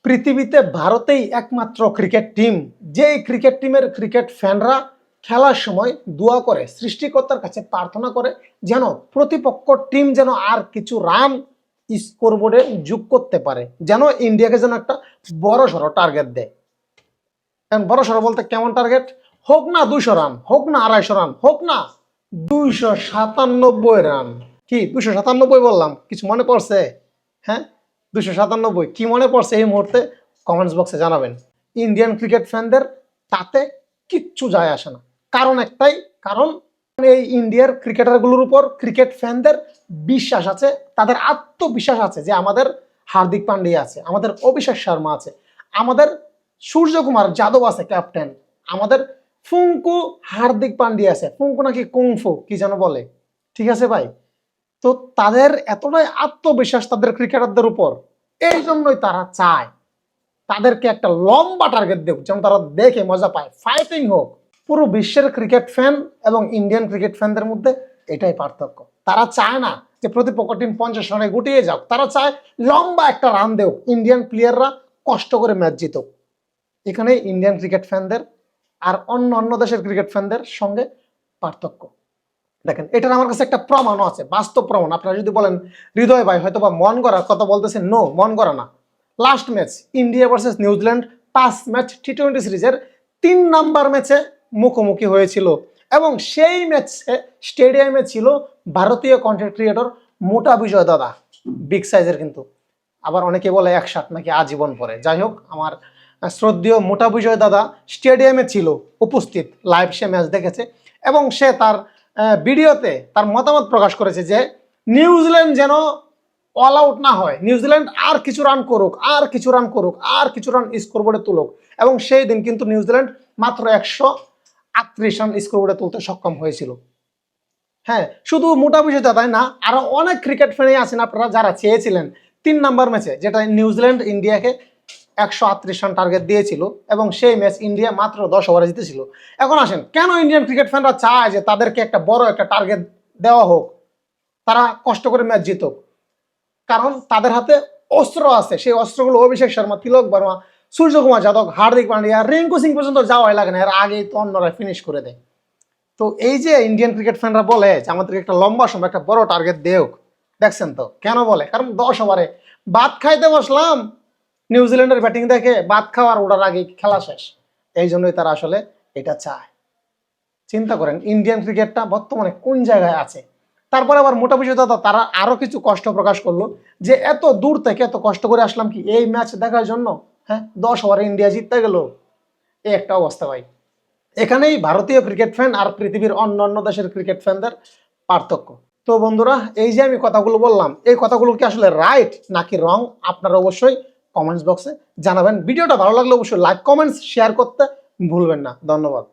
পৃথিবীতে ভারতেই একমাত্র ক্রিকেট টিম যে ক্রিকেট টিমের ক্রিকেট ফ্যানরা খেলার সময় দোয়া করে, সৃষ্টিকর্তার কাছে প্রার্থনা করে যেন প্রতিপক্ষ টিম যেন আর কিছু রান স্কোরবোর্ডে যোগ করতে পারে, যেন ইন্ডিয়াকে যেন একটা বড় সড়ো টার্গেট দেয়। কারণ বড় সড়ো বলতে কেমন টার্গেট? হোক না 200 রান, হোক না 250 রান, হোক না 297 রান। কি 297 বললাম? কিছু মনে পড়ছে? হ্যাঁ, 297 কি মনে পড়ছে এই মুহূর্তে কমেন্টস বক্সে জানাবেন। ইন্ডিয়ান ক্রিকেট ফ্যানদের তাতে কিচ্ছু যায় আসে না। কারণ একটাই, কারণ এই ইন্ডিয়ার ক্রিকেটারগুলোর উপর ক্রিকেট ফ্যানদের বিশ্বাস আছে, তাদের আত্মবিশ্বাস আছে যে আমাদের হার্দিক পান্ডিয়া আছে, আমাদের অভিষেক শর্মা আছে, আমাদের সূর্যকুমার যাদব আছে ক্যাপ্টেন, আমাদের ফুঙ্কু হার্দিক পান্ডিয়া আছে। ফুঙ্কু নাকি কুংফু কি যেন বলে, ঠিক আছে ভাই। তো তাদের এতটাই আত্মবিশ্বাস তাদের ক্রিকেটারদের উপর, এই জন্যই তারা চায় তাদেরকে একটা লম্বা টার্গেট দেব, যেন তারা দেখে মজা পায়, ফাইটিং হোক। পুরো বিশ্বের ক্রিকেট ফ্যান এবং ইন্ডিয়ান ক্রিকেট ফ্যানদের মধ্যে এটাই পার্থক্য। তারা চায় না যে প্রতিপক্ষ টিম 50 রানে গুটিয়ে যাক, তারা চায় লম্বা একটা রান দেও, ইন্ডিয়ান প্লেয়াররা কষ্ট করে ম্যাচ জিতুক। এখানেই ইন্ডিয়ান ক্রিকেট ফ্যানদের আর অন্য দেশের ক্রিকেট ফ্যানদের সঙ্গে পার্থক্য। দেখেন, এটার আমার কাছে একটা প্রমাণও আছে, বাস্তব প্রমাণ। আপনারা যদি বলেন হৃদয় ভাই হয়তো বা মন গড়ার কথা বলতেছেন, নো, মন গড়া না। Last match India versus New Zealand 5 match T20 সিরিজের 3 নাম্বার ম্যাচে মুখোমুখি হয়েছিল এবং সেই ম্যাচে স্টেডিয়ামে ছিল ভারতীয় কন্টেন্ট ক্রিয়েটর মোটা বিজয় দাদা, বিগ সাইজের কিন্তু। আবার অনেকে বলে 1 নাকি আজীবন পরে। যাই হোক, আমার শ্রদ্ধেয় মোটা বিজয় দাদা স্টেডিয়ামে ছিল উপস্থিত, লাইভ সে ম্যাচ দেখেছে এবং সে তার ভিডিওতে তার মতামত প্রকাশ করেছে যে নিউজিল্যান্ড যেন অল আউট না হয়, নিউজিল্যান্ড আর কিছু রান করুক, আর কিছু রান করুক, আর কিছু রান স্কোরবোর্ডে তুলুক। এবং সেই দিন কিন্তু নিউজিল্যান্ড মাত্র 138 রান স্কোরবোর্ডে তুলতে সক্ষম হয়েছিল। হ্যাঁ, শুধু মোটা বিষয় তাই না, আরো অনেক ক্রিকেট ফ্যানই আছেন আপনারা যারা চেয়েছিলেন 3 নাম্বার ম্যাচে, যেটা নিউজিল্যান্ড ইন্ডিয়াকে 138 রান টার্গেট দিয়েছিল এবং সেই ম্যাচ ইন্ডিয়া মাত্র 10 ওভারে জিতেছিল। এখন আসেন, কেন ইন্ডিয়ান ক্রিকেট ফ্যানরা চায় যে তাদেরকে একটা বড় একটা টার্গেট দেওয়া হোক, তারা কষ্ট করে ম্যাচ জিতুক? কারণ তাদের হাতে অস্ত্র আছে, সেই অস্ত্রগুলো অভিষেক শর্মা, তিলক বর্মা, সূর্যকুমার যাদব, হার্দিক পান্ডিয়া, রিঙ্কু সিং পর্যন্ত যাওয়াই লাগে না, এর আগেই তো অন্যরা ফিনিশ করে দেয়। তো এই যে ইন্ডিয়ান ক্রিকেট ফ্যানরা বলে যে আমাদেরকে একটা লম্বা সময় একটা বড় টার্গেট দেওক, দেখছেন তো কেন বলে? কারণ 10 ওভারে ভাত খাইতে বসলাম, নিউজিল্যান্ডের ব্যাটিং দেখে ভাত খাওয়ার ওঠার আগে খেলা শেষ। এই জন্যই তারা আসলে এটা চায়। চিন্তা করেন ইন্ডিয়ান ক্রিকেটটা বর্তমানে কোন জায়গায় আছে। তারপরে আবার মোটা বিষয় দাদা তারা আরো কিছু কষ্ট প্রকাশ করলো যে এত দূর থেকে এত কষ্ট করে আসলাম কি এই ম্যাচ দেখার জন্য? হ্যাঁ, 10 ওভারে ইন্ডিয়া জিততে গেল, এই একটা অবস্থা ভাই। এখানেই ভারতীয় ক্রিকেট ফ্যান আর পৃথিবীর অন্য দেশের ক্রিকেট ফ্যানদের পার্থক্য। তো বন্ধুরা, এই যে আমি কথাগুলো বললাম, এই কথাগুলো কি আসলে রাইট নাকি রং, আপনারা অবশ্যই কমেন্টস বক্সে জানাবেন। ভিডিওটা ভালো লাগলে অবশ্যই লাইক, কমেন্টস, শেয়ার করতে ভুলবেন না। ধন্যবাদ।